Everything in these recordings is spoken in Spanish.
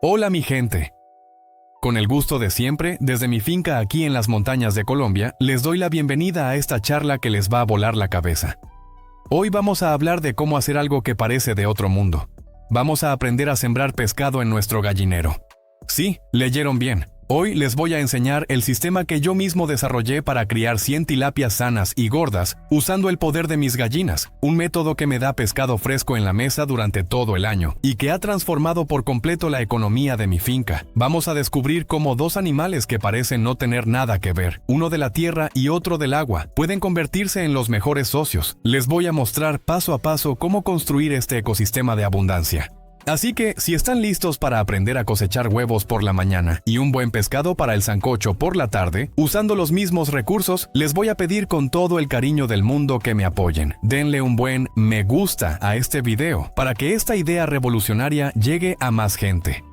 Hola mi gente. Con el gusto de siempre, desde mi finca aquí en las montañas de Colombia, les doy la bienvenida a esta charla que les va a volar la cabeza. Hoy vamos a hablar de cómo hacer algo que parece de otro mundo. Vamos a aprender a sembrar pescado en nuestro gallinero. Sí, leyeron bien. Hoy les voy a enseñar el sistema que yo mismo desarrollé para criar 100 tilapias sanas y gordas usando el poder de mis gallinas, un método que me da pescado fresco en la mesa durante todo el año y que ha transformado por completo la economía de mi finca. Vamos a descubrir cómo dos animales que parecen no tener nada que ver, uno de la tierra y otro del agua, pueden convertirse en los mejores socios. Les voy a mostrar paso a paso cómo construir este ecosistema de abundancia. Así que, si están listos para aprender a cosechar huevos por la mañana y un buen pescado para el sancocho por la tarde, usando los mismos recursos, les voy a pedir con todo el cariño del mundo que me apoyen. Denle un buen me gusta a este video para que esta idea revolucionaria llegue a más gente.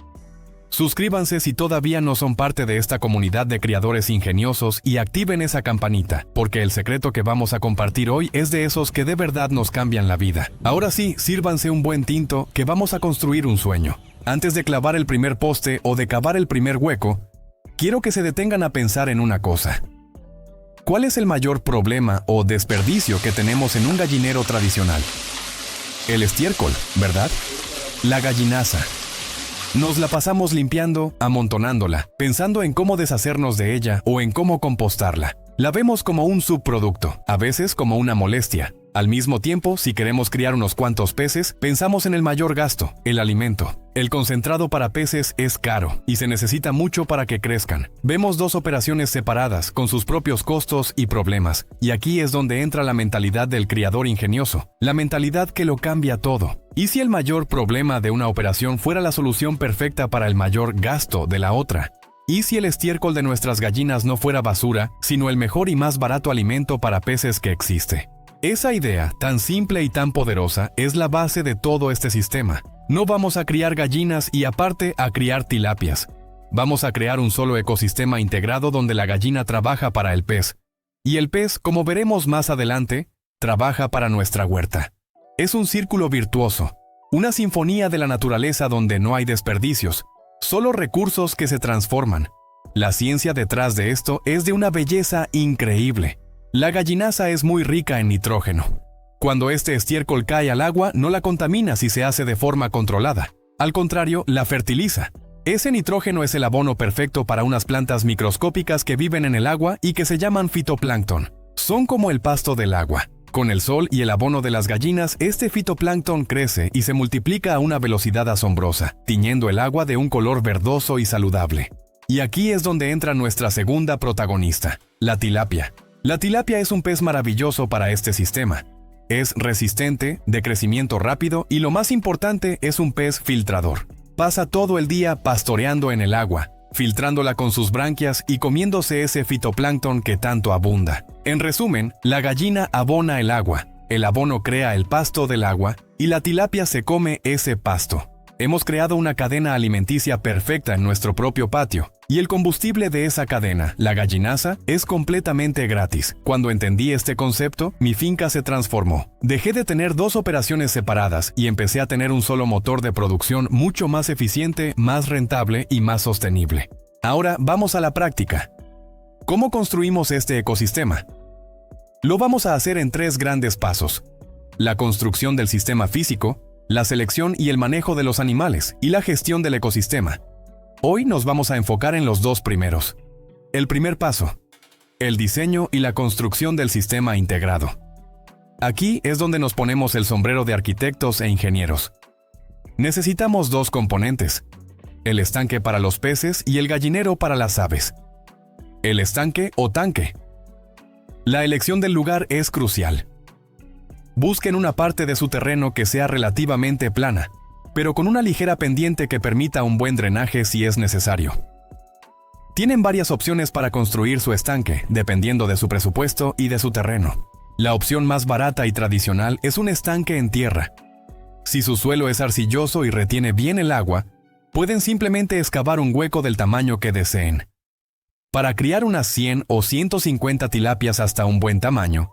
Suscríbanse si todavía no son parte de esta comunidad de criadores ingeniosos y activen esa campanita, porque el secreto que vamos a compartir hoy es de esos que de verdad nos cambian la vida. Ahora sí, sírvanse un buen tinto que vamos a construir un sueño. Antes de clavar el primer poste o de cavar el primer hueco, quiero que se detengan a pensar en una cosa. ¿Cuál es el mayor problema o desperdicio que tenemos en un gallinero tradicional? El estiércol, ¿verdad? La gallinaza. Nos la pasamos limpiando, amontonándola, pensando en cómo deshacernos de ella o en cómo compostarla. La vemos como un subproducto, a veces como una molestia. Al mismo tiempo, si queremos criar unos cuantos peces, pensamos en el mayor gasto, el alimento. El concentrado para peces es caro y se necesita mucho para que crezcan. Vemos dos operaciones separadas, con sus propios costos y problemas. Y aquí es donde entra la mentalidad del criador ingenioso, la mentalidad que lo cambia todo. ¿Y si el mayor problema de una operación fuera la solución perfecta para el mayor gasto de la otra? ¿Y si el estiércol de nuestras gallinas no fuera basura, sino el mejor y más barato alimento para peces que existe? Esa idea, tan simple y tan poderosa, es la base de todo este sistema. No vamos a criar gallinas y aparte a criar tilapias. Vamos a crear un solo ecosistema integrado donde la gallina trabaja para el pez. Y el pez, como veremos más adelante, trabaja para nuestra huerta. Es un círculo virtuoso, una sinfonía de la naturaleza donde no hay desperdicios, solo recursos que se transforman. La ciencia detrás de esto es de una belleza increíble. La gallinaza es muy rica en nitrógeno. Cuando este estiércol cae al agua, no la contamina si se hace de forma controlada. Al contrario, la fertiliza. Ese nitrógeno es el abono perfecto para unas plantas microscópicas que viven en el agua y que se llaman fitoplancton. Son como el pasto del agua. Con el sol y el abono de las gallinas, este fitoplancton crece y se multiplica a una velocidad asombrosa, tiñendo el agua de un color verdoso y saludable. Y aquí es donde entra nuestra segunda protagonista, la tilapia. La tilapia es un pez maravilloso para este sistema. Es resistente, de crecimiento rápido y lo más importante es un pez filtrador. Pasa todo el día pastoreando en el agua, filtrándola con sus branquias y comiéndose ese fitoplancton que tanto abunda. En resumen, la gallina abona el agua, el abono crea el pasto del agua y la tilapia se come ese pasto. Hemos creado una cadena alimenticia perfecta en nuestro propio patio, y el combustible de esa cadena, la gallinaza, es completamente gratis. Cuando entendí este concepto, mi finca se transformó. Dejé de tener dos operaciones separadas y empecé a tener un solo motor de producción mucho más eficiente, más rentable y más sostenible. Ahora vamos a la práctica. ¿Cómo construimos este ecosistema? Lo vamos a hacer en 3 grandes pasos: la construcción del sistema físico, la selección y el manejo de los animales, y la gestión del ecosistema. Hoy nos vamos a enfocar en los 2 primeros. El primer paso: el diseño y la construcción del sistema integrado. Aquí es donde nos ponemos el sombrero de arquitectos e ingenieros. Necesitamos 2 componentes: el estanque para los peces y el gallinero para las aves. El estanque o tanque. La elección del lugar es crucial. Busquen una parte de su terreno que sea relativamente plana, pero con una ligera pendiente que permita un buen drenaje si es necesario. Tienen varias opciones para construir su estanque, dependiendo de su presupuesto y de su terreno. La opción más barata y tradicional es un estanque en tierra. Si su suelo es arcilloso y retiene bien el agua, pueden simplemente excavar un hueco del tamaño que deseen. Para criar unas 100 o 150 tilapias hasta un buen tamaño,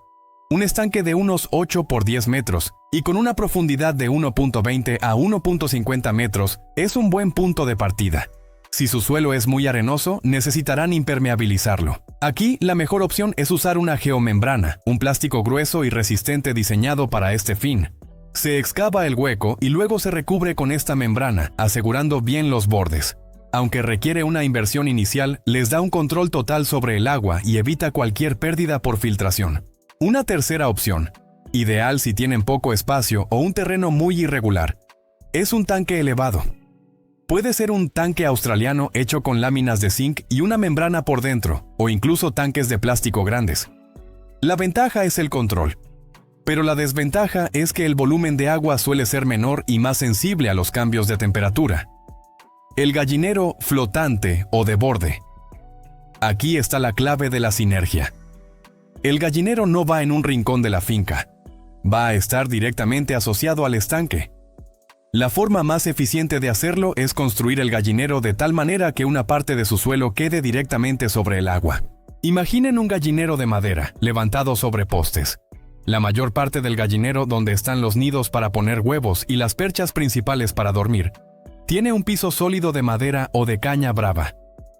Un estanque de unos 8 por 10 metros y con una profundidad de 1.20 a 1.50 metros es un buen punto de partida. Si su suelo es muy arenoso, necesitarán impermeabilizarlo. Aquí, la mejor opción es usar una geomembrana, un plástico grueso y resistente diseñado para este fin. Se excava el hueco y luego se recubre con esta membrana, asegurando bien los bordes. Aunque requiere una inversión inicial, les da un control total sobre el agua y evita cualquier pérdida por filtración. Una tercera opción, ideal si tienen poco espacio o un terreno muy irregular, es un tanque elevado. Puede ser un tanque australiano hecho con láminas de zinc y una membrana por dentro, o incluso tanques de plástico grandes. La ventaja es el control, pero la desventaja es que el volumen de agua suele ser menor y más sensible a los cambios de temperatura. El gallinero flotante o de borde. Aquí está la clave de la sinergia. El gallinero no va en un rincón de la finca. Va a estar directamente asociado al estanque. La forma más eficiente de hacerlo es construir el gallinero de tal manera que una parte de su suelo quede directamente sobre el agua. Imaginen un gallinero de madera, levantado sobre postes. La mayor parte del gallinero, donde están los nidos para poner huevos y las perchas principales para dormir, tiene un piso sólido de madera o de caña brava.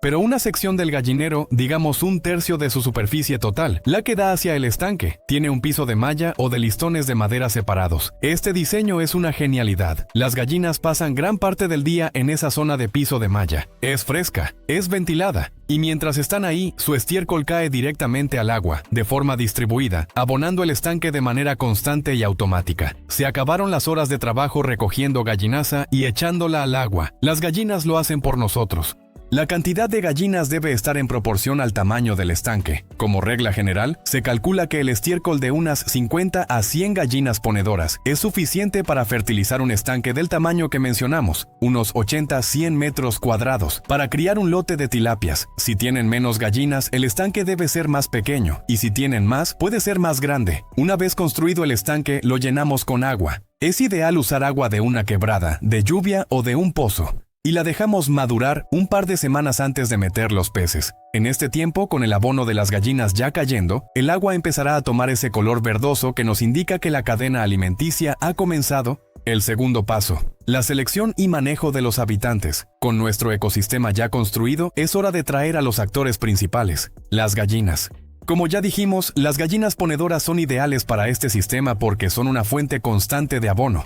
Pero una sección del gallinero, digamos un tercio de su superficie total, la que da hacia el estanque, tiene un piso de malla o de listones de madera separados. Este diseño es una genialidad. Las gallinas pasan gran parte del día en esa zona de piso de malla. Es fresca, es ventilada, y mientras están ahí, su estiércol cae directamente al agua, de forma distribuida, abonando el estanque de manera constante y automática. Se acabaron las horas de trabajo recogiendo gallinaza y echándola al agua. Las gallinas lo hacen por nosotros. La cantidad de gallinas debe estar en proporción al tamaño del estanque. Como regla general, se calcula que el estiércol de unas 50 a 100 gallinas ponedoras es suficiente para fertilizar un estanque del tamaño que mencionamos, unos 80-100 metros cuadrados, para criar un lote de tilapias. Si tienen menos gallinas, el estanque debe ser más pequeño, y si tienen más, puede ser más grande. Una vez construido el estanque, lo llenamos con agua. Es ideal usar agua de una quebrada, de lluvia o de un pozo, y la dejamos madurar un par de semanas antes de meter los peces. En este tiempo, con el abono de las gallinas ya cayendo, el agua empezará a tomar ese color verdoso que nos indica que la cadena alimenticia ha comenzado. El segundo paso, la selección y manejo de los habitantes. Con nuestro ecosistema ya construido, es hora de traer a los actores principales, las gallinas. Como ya dijimos, las gallinas ponedoras son ideales para este sistema porque son una fuente constante de abono.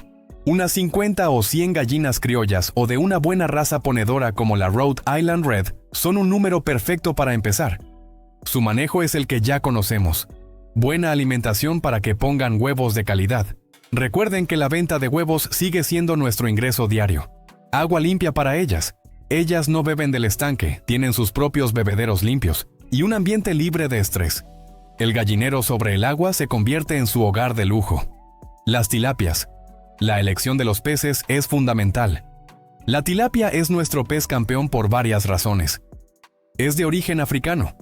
Unas 50 o 100 gallinas criollas o de una buena raza ponedora como la Rhode Island Red son un número perfecto para empezar. Su manejo es el que ya conocemos. Buena alimentación para que pongan huevos de calidad. Recuerden que la venta de huevos sigue siendo nuestro ingreso diario. Agua limpia para ellas. Ellas no beben del estanque, tienen sus propios bebederos limpios y un ambiente libre de estrés. El gallinero sobre el agua se convierte en su hogar de lujo. Las tilapias. La elección de los peces es fundamental. La tilapia es nuestro pez campeón por varias razones. Es de origen africano,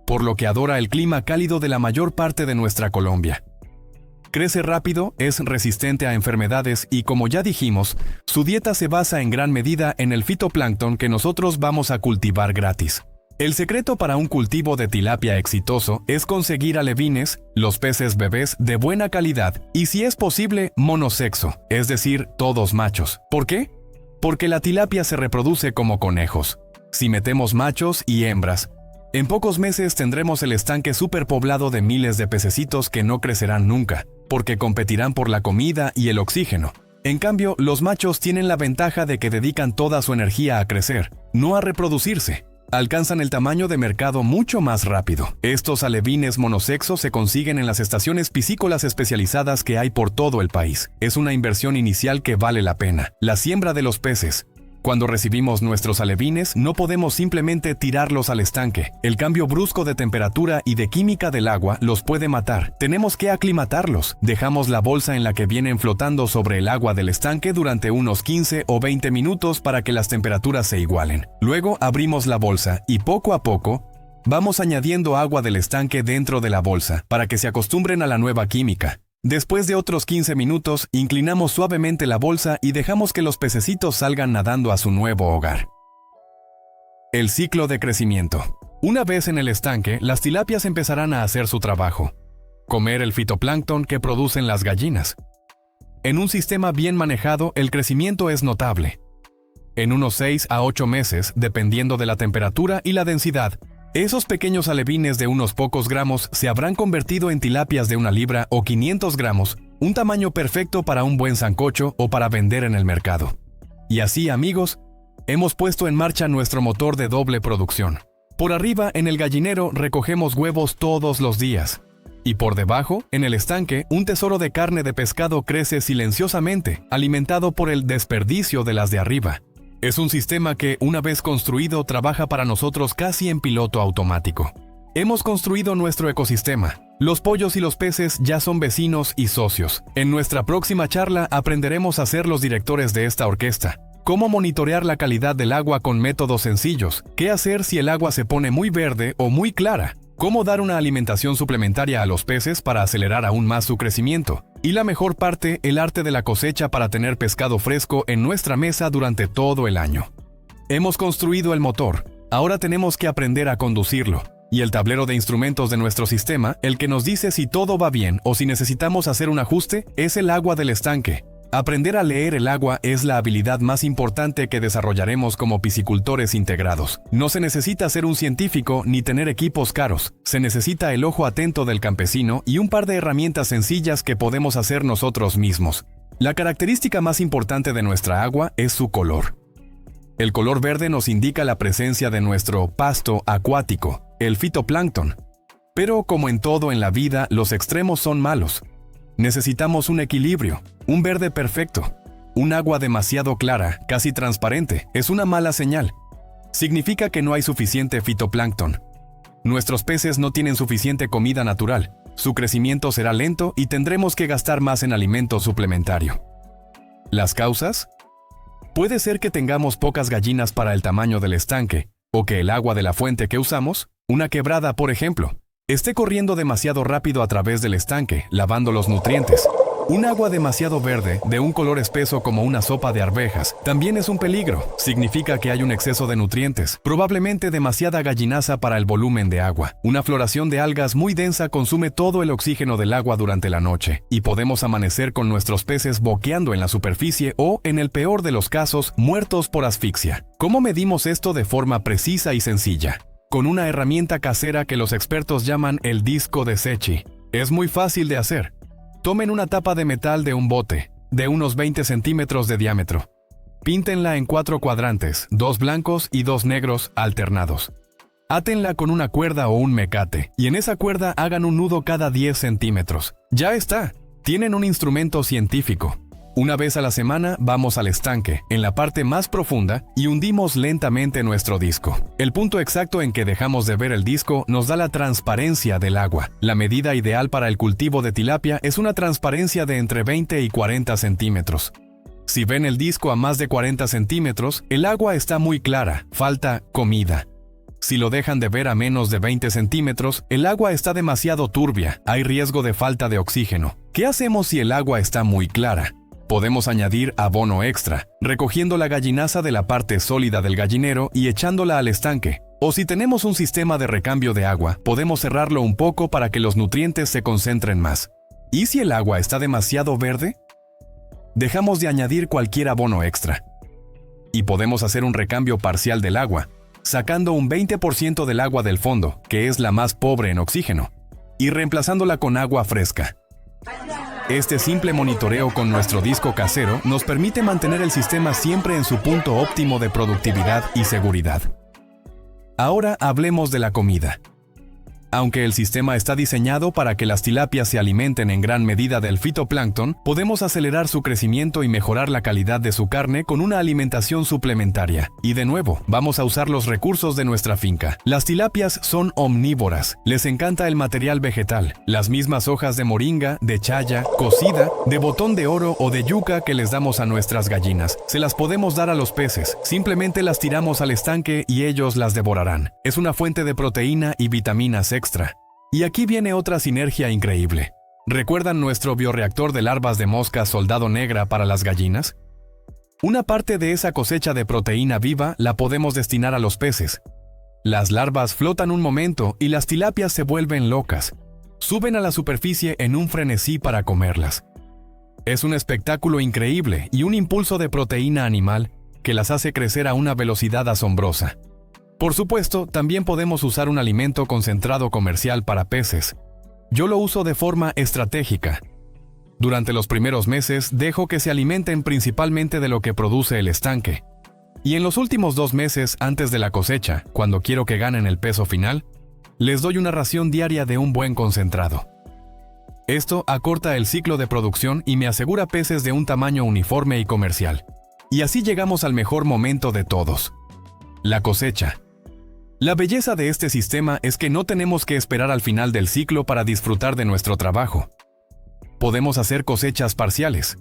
por lo que adora el clima cálido de la mayor parte de nuestra Colombia. Crece rápido, es resistente a enfermedades y, como ya dijimos, su dieta se basa en gran medida en el fitoplancton que nosotros vamos a cultivar gratis. El secreto para un cultivo de tilapia exitoso es conseguir alevines, los peces bebés de buena calidad y, si es posible, monosexo, es decir, todos machos. ¿Por qué? Porque la tilapia se reproduce como conejos. Si metemos machos y hembras, en pocos meses tendremos el estanque superpoblado de miles de pececitos que no crecerán nunca, porque competirán por la comida y el oxígeno. En cambio, los machos tienen la ventaja de que dedican toda su energía a crecer, no a reproducirse. Alcanzan el tamaño de mercado mucho más rápido. Estos alevines monosexo se consiguen en las estaciones piscícolas especializadas que hay por todo el país. Es una inversión inicial que vale la pena. La siembra de los peces. Cuando recibimos nuestros alevines, no podemos simplemente tirarlos al estanque. El cambio brusco de temperatura y de química del agua los puede matar. Tenemos que aclimatarlos. Dejamos la bolsa en la que vienen flotando sobre el agua del estanque durante unos 15 o 20 minutos para que las temperaturas se igualen. Luego abrimos la bolsa y poco a poco vamos añadiendo agua del estanque dentro de la bolsa para que se acostumbren a la nueva química. Después de otros 15 minutos, inclinamos suavemente la bolsa y dejamos que los pececitos salgan nadando a su nuevo hogar. El ciclo de crecimiento. Una vez en el estanque, las tilapias empezarán a hacer su trabajo. comer el fitoplancton que producen las gallinas. En un sistema bien manejado, el crecimiento es notable. En unos 6 a 8 meses, dependiendo de la temperatura y la densidad, esos pequeños alevines de unos pocos gramos se habrán convertido en tilapias de 1 libra o 500 gramos, un tamaño perfecto para un buen sancocho o para vender en el mercado. Y así, amigos, hemos puesto en marcha nuestro motor de doble producción. Por arriba, en el gallinero, recogemos huevos todos los días. Y por debajo, en el estanque, un tesoro de carne de pescado crece silenciosamente, alimentado por el desperdicio de las de arriba. Es un sistema que, una vez construido, trabaja para nosotros casi en piloto automático. Hemos construido nuestro ecosistema. Los pollos y los peces ya son vecinos y socios. En nuestra próxima charla aprenderemos a ser los directores de esta orquesta. Cómo monitorear la calidad del agua con métodos sencillos. Qué hacer si el agua se pone muy verde o muy clara. Cómo dar una alimentación suplementaria a los peces para acelerar aún más su crecimiento. Y la mejor parte, el arte de la cosecha para tener pescado fresco en nuestra mesa durante todo el año. Hemos construido el motor. Ahora tenemos que aprender a conducirlo. Y el tablero de instrumentos de nuestro sistema, el que nos dice si todo va bien o si necesitamos hacer un ajuste, es el agua del estanque. Aprender a leer el agua es la habilidad más importante que desarrollaremos como piscicultores integrados. No se necesita ser un científico ni tener equipos caros. Se necesita el ojo atento del campesino y un par de herramientas sencillas que podemos hacer nosotros mismos. La característica más importante de nuestra agua es su color. El color verde nos indica la presencia de nuestro pasto acuático, el fitoplancton. Pero como en todo en la vida, los extremos son malos. Necesitamos un equilibrio, un verde perfecto. Un agua demasiado clara, casi transparente, es una mala señal. Significa que no hay suficiente fitoplancton. Nuestros peces no tienen suficiente comida natural. Su crecimiento será lento y tendremos que gastar más en alimento suplementario. ¿Las causas? Puede ser que tengamos pocas gallinas para el tamaño del estanque, o que el agua de la fuente que usamos, una quebrada por ejemplo, esté corriendo demasiado rápido a través del estanque, lavando los nutrientes. Un agua demasiado verde, de un color espeso como una sopa de arvejas, también es un peligro. Significa que hay un exceso de nutrientes, probablemente demasiada gallinaza para el volumen de agua. Una floración de algas muy densa consume todo el oxígeno del agua durante la noche, y podemos amanecer con nuestros peces boqueando en la superficie o, en el peor de los casos, muertos por asfixia. ¿Cómo medimos esto de forma precisa y sencilla? Con una herramienta casera que los expertos llaman el disco de Secchi. Es muy fácil de hacer. Tomen una tapa de metal de un bote, de unos 20 centímetros de diámetro. Píntenla en 4 cuadrantes, 2 blancos y 2 negros alternados. Átenla con una cuerda o un mecate, y en esa cuerda hagan un nudo cada 10 centímetros. ¡Ya está! Tienen un instrumento científico. Una vez a la semana vamos al estanque, en la parte más profunda, y hundimos lentamente nuestro disco. El punto exacto en que dejamos de ver el disco nos da la transparencia del agua. La medida ideal para el cultivo de tilapia es una transparencia de entre 20 y 40 centímetros. Si ven el disco a más de 40 centímetros, el agua está muy clara, falta comida. Si lo dejan de ver a menos de 20 centímetros, el agua está demasiado turbia, hay riesgo de falta de oxígeno. ¿Qué hacemos si el agua está muy clara? Podemos añadir abono extra, recogiendo la gallinaza de la parte sólida del gallinero y echándola al estanque. O si tenemos un sistema de recambio de agua, podemos cerrarlo un poco para que los nutrientes se concentren más. ¿Y si el agua está demasiado verde? Dejamos de añadir cualquier abono extra. Y podemos hacer un recambio parcial del agua, sacando un 20% del agua del fondo, que es la más pobre en oxígeno, y reemplazándola con agua fresca. Este simple monitoreo con nuestro disco casero nos permite mantener el sistema siempre en su punto óptimo de productividad y seguridad. Ahora hablemos de la comida. Aunque el sistema está diseñado para que las tilapias se alimenten en gran medida del fitoplancton, podemos acelerar su crecimiento y mejorar la calidad de su carne con una alimentación suplementaria. Y de nuevo, vamos a usar los recursos de nuestra finca. Las tilapias son omnívoras. Les encanta el material vegetal, las mismas hojas de moringa, de chaya, cocida, de botón de oro o de yuca que les damos a nuestras gallinas. Se las podemos dar a los peces. Simplemente las tiramos al estanque y ellos las devorarán. Es una fuente de proteína y vitaminas extra. Y aquí viene otra sinergia increíble. ¿Recuerdan nuestro bioreactor de larvas de mosca soldado negra para las gallinas? Una parte de esa cosecha de proteína viva la podemos destinar a los peces. Las larvas flotan un momento y las tilapias se vuelven locas. suben a la superficie en un frenesí para comerlas. Es un espectáculo increíble y un impulso de proteína animal que las hace crecer a una velocidad asombrosa. Por supuesto, también podemos usar un alimento concentrado comercial para peces. Yo lo uso de forma estratégica. Durante los primeros meses dejo que se alimenten principalmente de lo que produce el estanque. Y en los últimos 2 meses antes de la cosecha, cuando quiero que ganen el peso final, les doy una ración diaria de un buen concentrado. Esto acorta el ciclo de producción y me asegura peces de un tamaño uniforme y comercial. Y así llegamos al mejor momento de todos: la cosecha. La belleza de este sistema es que no tenemos que esperar al final del ciclo para disfrutar de nuestro trabajo. Podemos hacer cosechas parciales.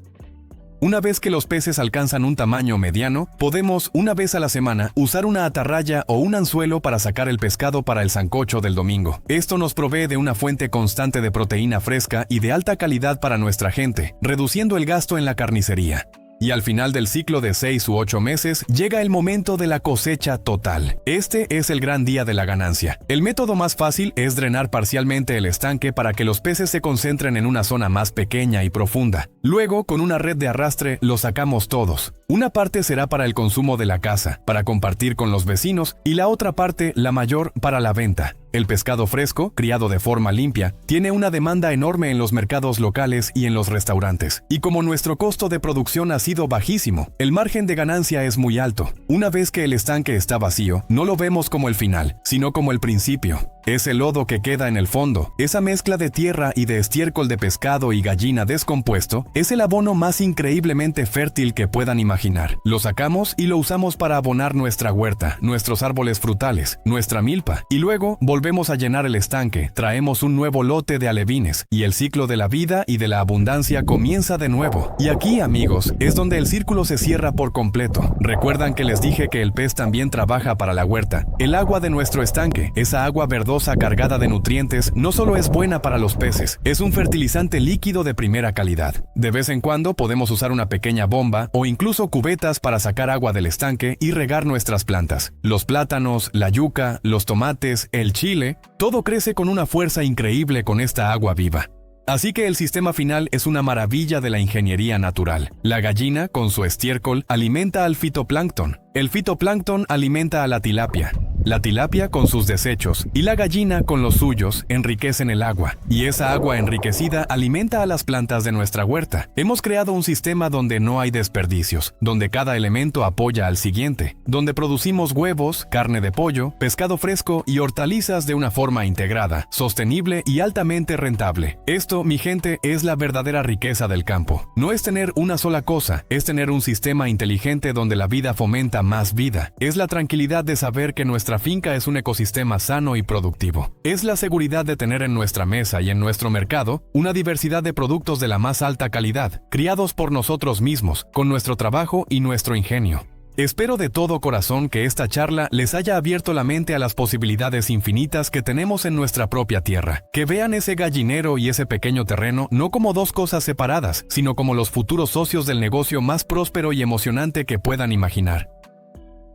Una vez que los peces alcanzan un tamaño mediano, podemos, una vez a la semana, usar una atarraya o un anzuelo para sacar el pescado para el sancocho del domingo. Esto nos provee de una fuente constante de proteína fresca y de alta calidad para nuestra gente, reduciendo el gasto en la carnicería. Y al final del ciclo de 6 u 8 meses, llega el momento de la cosecha total. Este es el gran día de la ganancia. El método más fácil es drenar parcialmente el estanque para que los peces se concentren en una zona más pequeña y profunda. Luego, con una red de arrastre, los sacamos todos. Una parte será para el consumo de la casa, para compartir con los vecinos, y la otra parte, la mayor, para la venta. El pescado fresco, criado de forma limpia, tiene una demanda enorme en los mercados locales y en los restaurantes. Y como nuestro costo de producción ha sido bajísimo, el margen de ganancia es muy alto. Una vez que el estanque está vacío, no lo vemos como el final, sino como el principio. Ese lodo que queda en el fondo, esa mezcla de tierra y de estiércol de pescado y gallina descompuesto, es el abono más increíblemente fértil que puedan imaginar. Lo sacamos y lo usamos para abonar nuestra huerta, nuestros árboles frutales, nuestra milpa, y luego volvemos a llenar el estanque, traemos un nuevo lote de alevines, y el ciclo de la vida y de la abundancia comienza de nuevo. Y aquí, amigos, es donde el círculo se cierra por completo. ¿Recuerdan que les dije que el pez también trabaja para la huerta? El agua de nuestro estanque, esa agua verdosa cargada de nutrientes, no solo es buena para los peces, es un fertilizante líquido de primera calidad. De vez en cuando podemos usar una pequeña bomba o incluso cubetas para sacar agua del estanque y regar nuestras plantas. Los plátanos, la yuca, los tomates, el chile, todo crece con una fuerza increíble con esta agua viva. Así que el sistema final es una maravilla de la ingeniería natural. La gallina, con su estiércol, alimenta al fitoplancton. El fitoplancton alimenta a la tilapia. La tilapia con sus desechos y la gallina con los suyos enriquecen el agua, y esa agua enriquecida alimenta a las plantas de nuestra huerta. Hemos creado un sistema donde no hay desperdicios, donde cada elemento apoya al siguiente, donde producimos huevos, carne de pollo, pescado fresco y hortalizas de una forma integrada, sostenible y altamente rentable. Esto, mi gente, es la verdadera riqueza del campo. No es tener una sola cosa, es tener un sistema inteligente donde la vida fomenta más vida. Es la tranquilidad de saber que nuestra finca es un ecosistema sano y productivo. Es la seguridad de tener en nuestra mesa y en nuestro mercado una diversidad de productos de la más alta calidad, criados por nosotros mismos, con nuestro trabajo y nuestro ingenio. Espero de todo corazón que esta charla les haya abierto la mente a las posibilidades infinitas que tenemos en nuestra propia tierra. Que vean ese gallinero y ese pequeño terreno no como dos cosas separadas, sino como los futuros socios del negocio más próspero y emocionante que puedan imaginar.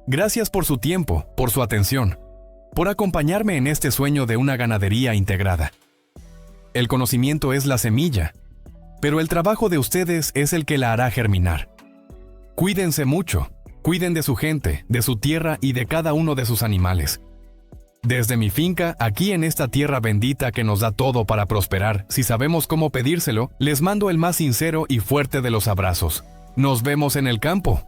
Gracias por su tiempo, por su atención, por acompañarme en este sueño de una ganadería integrada. El conocimiento es la semilla, pero el trabajo de ustedes es el que la hará germinar. Cuídense mucho, cuiden de su gente, de su tierra y de cada uno de sus animales. Desde mi finca, aquí en esta tierra bendita que nos da todo para prosperar, si sabemos cómo pedírselo, les mando el más sincero y fuerte de los abrazos. Nos vemos en el campo.